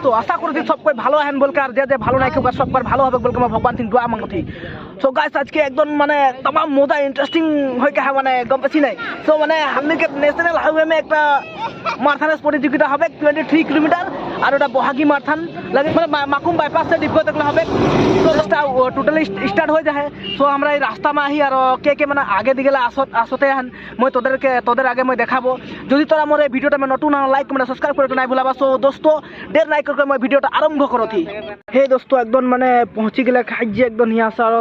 सो आशा करती सब कोई भालो हेन बोल कर जे भालो नहीं होगा सब भालो হবে बोल के मैं भगवान तीन दुआ मांगती। सो गाइस आज के एकदम माने तमाम मजा इंटरेस्टिंग हो के है माने गम पसी नहीं। सो माने हमने के नेशनल हाईवे में एक माराथन प्रतियोगिता হবে 23 किलोमीटर और ওটা বহাগী মারাথন লাগে মানে মাকুম বাইপাস से डिपो तक হবে। तो দশটা টোটালি স্টার্ট হয়ে যায়। সো আমরা এই রাস্তা মা আহি আর কে মানে আগে দিকে আসতে হন মই তোদের আগে মই দেখাবো। যদি তোরা মোর এই ভিডিওটা मैं নতুন লাইক কমেন্ট সাবস্ক্রাইব করে নাই ভুলাবা। সো দোস্তো देर নাই करके मैं ভিডিওটা আরম্ভ করতি। हे दोस्तों एकदम माने पहुंची गेले खाइजे एकदम यहाँ से और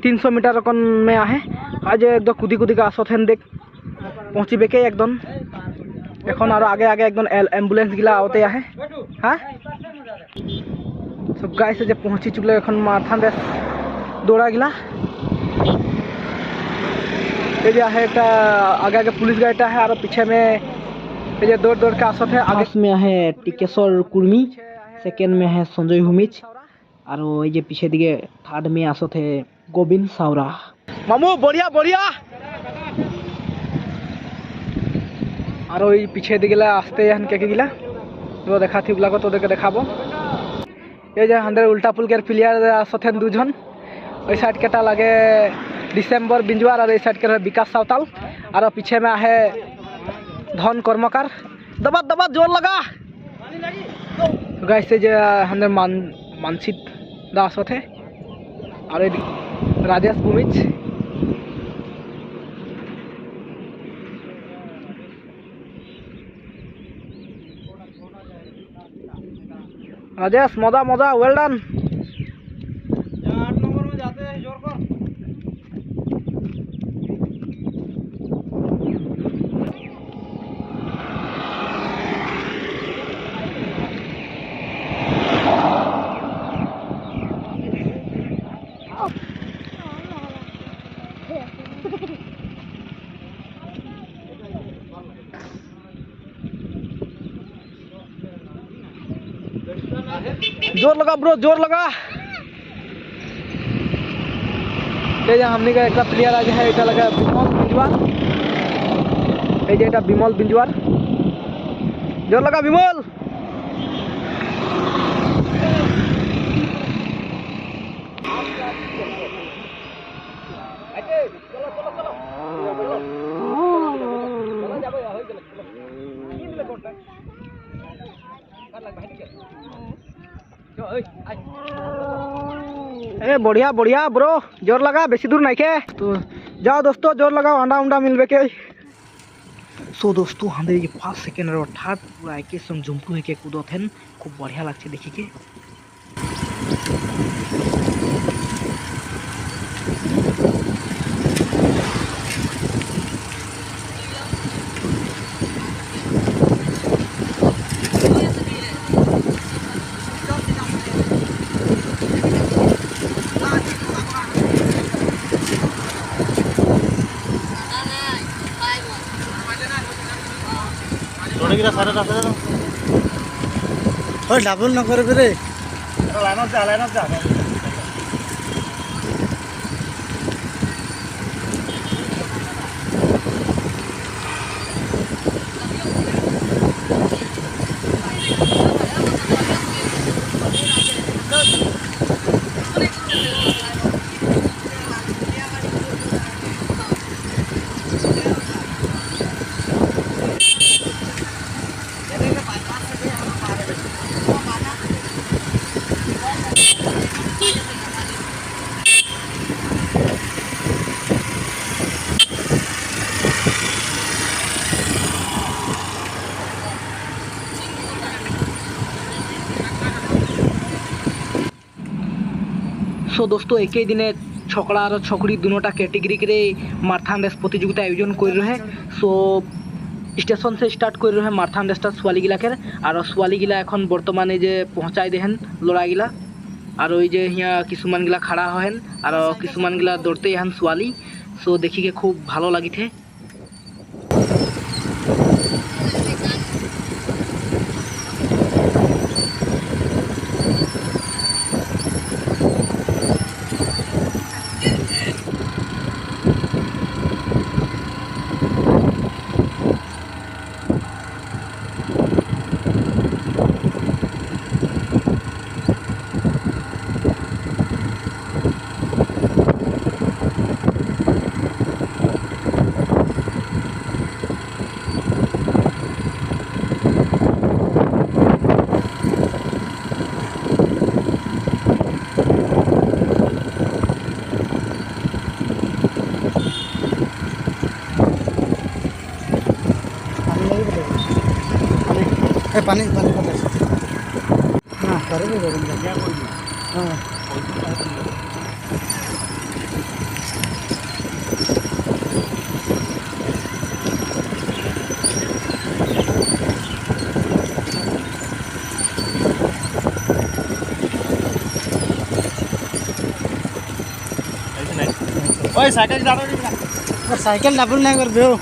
300 मीटर कन में आहे आज एकदम कुदी कुदी का आसत हेन देख पहुंची बेके एकदम এখন আর আগে আগে একদম অ্যাম্বুলেন্স গিলা আওতে আহে। হ্যাঁ সব গাইছে যে পৌঁছি চুকলে এখন মারাথন রেস দৌড়া গিলা এই যে है একটা आगे आगे पुलिस गाड़ीটা है और पीछे में ये जो दौड़ दौड़ के आसत है। आगे में है टिकेश्वर कुर्मी, सेकेंड में है संजय हुमिच और ये जो पीछे दिखे थर्ड में आसत है गोविंद सावरा। मामू बढ़िया बढ़िया और ওই পিছে দিগিলা আসতে এখন কে কে গিলা তো দেখাতি ব্লগ তোদেরকে দেখাবো। এই যে আমাদের উল্টা পুলকের প্লেয়ার আসছেন দুজন ওই সাইড কেটা লাগে ডিসেম্বর बिंजुआर और इस साइड के विकास सावताल और पीछे में है धन कर्मकार। दबा दबा जोर लगा गाइस से जो हमने मानसित दास होते और राजेश भूमिज राजेश मजा मजा वेल डन। 8 नंबर में जाते हैं जोर कर। जोर लगा ब्रो जोर लगा। ये हमने का एक प्लेयर आज है এটা लगा বিমল বিঞ্জুয়ার। এই যে এটা বিমল বিঞ্জুয়ার जोर लगा বিমল। ए बढ़िया बढ़िया ब्रो जोर लगा बेसी दूर नहीं के तो जाओ दोस्तों जोर लगाओ अंडा उंडा मिलबे के। सो दोस्तों हम ये फर्स्ट सेकेंड और थर्ड पूरा एक संग झुमकू है के कूदत हैं खूब बढ़िया लगছে देखी के। ডাবল না করে রে লাইনত যা सो दोस्तों एक ही दिन छकड़ा और छकड़ी दोनोटा कैटेगरी के माराथन रेस प्रतियोगिता आयोजन कर रहे। सो स्टेशन से स्टार्ट कर रहे माराथन रेसटा छुआली गिलाके और छुआली गिला एखन बर्तमाने जे पहुँचाई देहेन लड़ा गिला और यहाँ किसुमान गिला खड़ा हेन और किसुमान गिला दौड़ते हेन छुआली। सो देखी के खूब भालो लगी थे। পানী পানী পঠাইছোঁ পাৰিব গৰম অঁ ওই সাইকেল দাঁড়ো সাইকেল ডাবল নাই করবে ও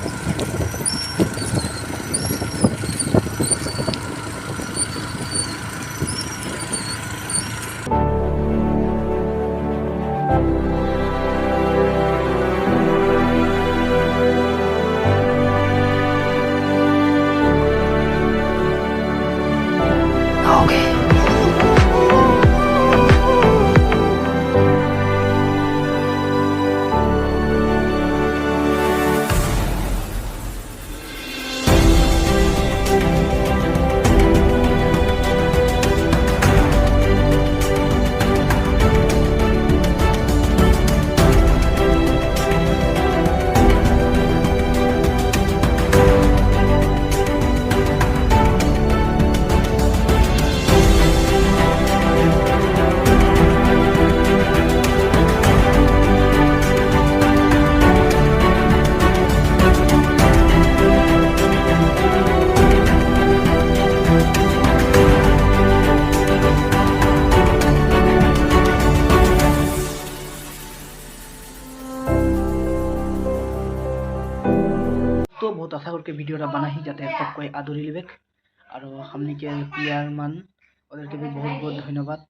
तो बहुत आशा करके भिडिओटा बनाही जाते सबको आदरी लेबेक और हमने के प्लेयर मान ওদেরকে भी बहुत बहुत धन्यवाद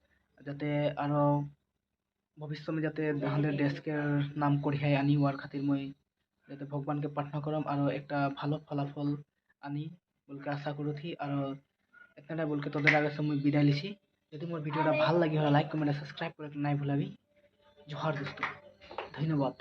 যাতে আরো ভবিষ্যতে যাতে আমাদের দেশকে নাম কঢ়িয়াই আনি ওয়ার খাতির মই যাতে ভগবানকে প্রার্থনা করম আর একটা ভালো ফলাফল আনি বলকে আশা করুথি আর এতটা বলকে তোদের আগে সময় বিদায় লিছি যদি মোর ভিডিওটা ভাল লাগি হয় লাইক কমেন্ট সাবস্ক্রাইব করে নাই ভুলাবি জোহার দোস্ত ধন্যবাদ।